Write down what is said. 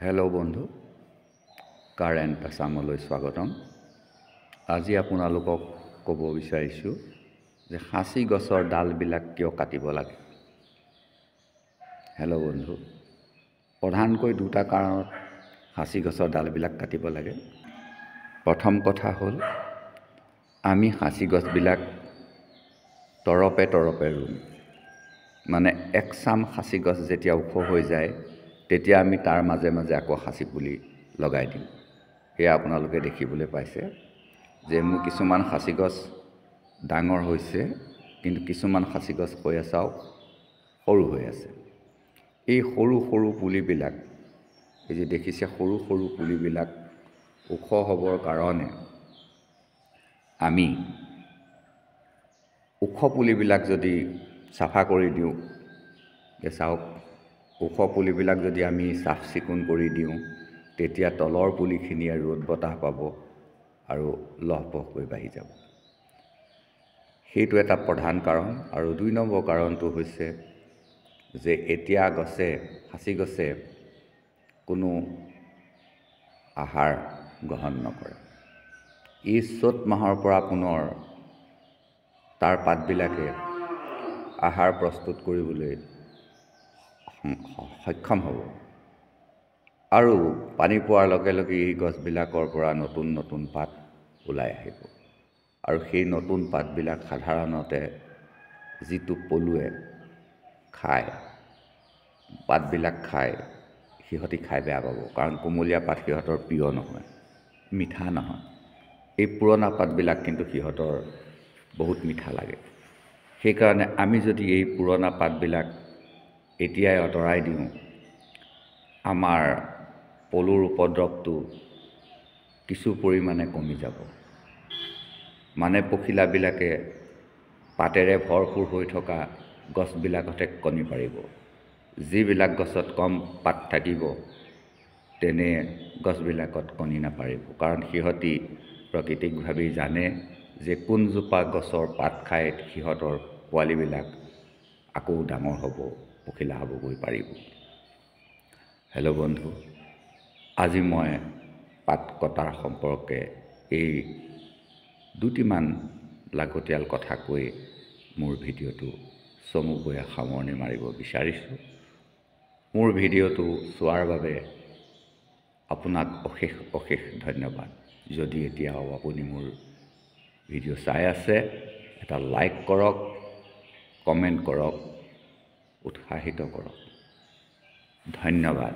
Hello' বন্ধু, current আছামলৈ স্বাগতম। আজি আপোনালোকক ক'ব বিচাৰিছোঁ যে সাঁচি গছৰ ডালবিলাক কিয় কাটিব লাগে। হেল্ল' বন্ধু, প্ৰধানকৈ দুটা কাৰণত সাঁচি গছৰ ডালবিলাক কাটিব লাগে। প্ৰথম কথা হ'ল, আমি সাঁচি গছবিলাক তৰপে ৰুম। মানে একচাম সাঁচি গছ যেতিয়া ওখ হৈ যায়, তেতিয়া আমি তাৰ মাজে মাজে আকৌ সাঁচি পুলি লগাই দিওঁ। সেয়া আপোনালোকে দেখিবলৈ পাইছে যে মোৰ কিছুমান সাঁচি গছ ডাঙৰ হৈছে, কিন্তু কিছুমান সাঁচি গছ সৰু হৈ আছে। এই সৰু সৰু পুলিবিলাক, এই যে দেখিছে সৰু সৰু পুলিবিলাক ওখ হ'বৰ কাৰণে আমি ওখ পুলিবিলাক যদি চাফা কৰি দিওঁ, চাওক ওখ পুলিবিলাক যদি আমি চাফ চিকুণ কৰি দিওঁ, তেতিয়া তলৰ পুলিখিনিয়ে ৰ'দ বতাহ পাব আৰু লহপহকৈ বাঢ়ি যাব। সেইটো এটা প্ৰধান কাৰণ। আৰু ২ নম্বৰ কাৰণটো হৈছে যে এতিয়া সাঁচি গছে কোনো আহাৰ গ্ৰহণ নকৰে। ই চ'ত মাহৰ পৰা পুনৰ তাৰ পাতবিলাকে আহাৰ প্ৰস্তুত কৰিবলৈ সক্ষম হ'ব। আৰু পানী পোৱাৰ লগে লগে এই গছবিলাকৰ পৰা নতুন নতুন পাত ওলাই আহিব। আৰু সেই নতুন পাতবিলাক সাধাৰণতে যিটো পলুৱে খায়, পাতবিলাক খায়, সিহঁতি খাই বেয়া পাব, কাৰণ কুমলীয়া পাত সিহঁতৰ প্ৰিয় নহয়, মিঠা নহয়। এই পুৰণা পাতবিলাক কিন্তু সিহঁতৰ বহুত মিঠা লাগে। সেইকাৰণে আমি যদি এই পুৰণা পাতবিলাক এতিয়াই আঁতৰাই দিওঁ, আমাৰ পলুৰ উপদ্ৰৱটো কিছু পৰিমাণে কমি যাব। মানে পখিলাবিলাকে পাতেৰে ভৰপূৰ হৈ থকা গছবিলাকতে কণী পাৰিব। যিবিলাক গছত কম পাত থাকিব, তেনে গছবিলাকত কণী নাপাৰিব, কাৰণ সিহঁতি প্ৰাকৃতিকভাৱেই জানে যে কোনজোপা গছৰ পাত খাই সিহঁতৰ পোৱালিবিলাক আকৌ ডাঙৰ হ'ব, পখিলা হ'বগৈ পাৰিব। হেল্ল' বন্ধু, আজি মই পাত কটাৰ সম্পৰ্কে এই দুটিমান লাগতিয়াল কথা কৈ মোৰ ভিডিঅ'টো চমুকৈ সামৰণি মাৰিব বিচাৰিছোঁ। মোৰ ভিডিঅ'টো চোৱাৰ বাবে আপোনাক অশেষ অশেষ ধন্যবাদ। যদি এতিয়াও আপুনি মোৰ ভিডিঅ' চাই আছে, এটা লাইক কৰক, কমেণ্ট কৰক, উৎসাহিত কৰক। ধন্যবাদ।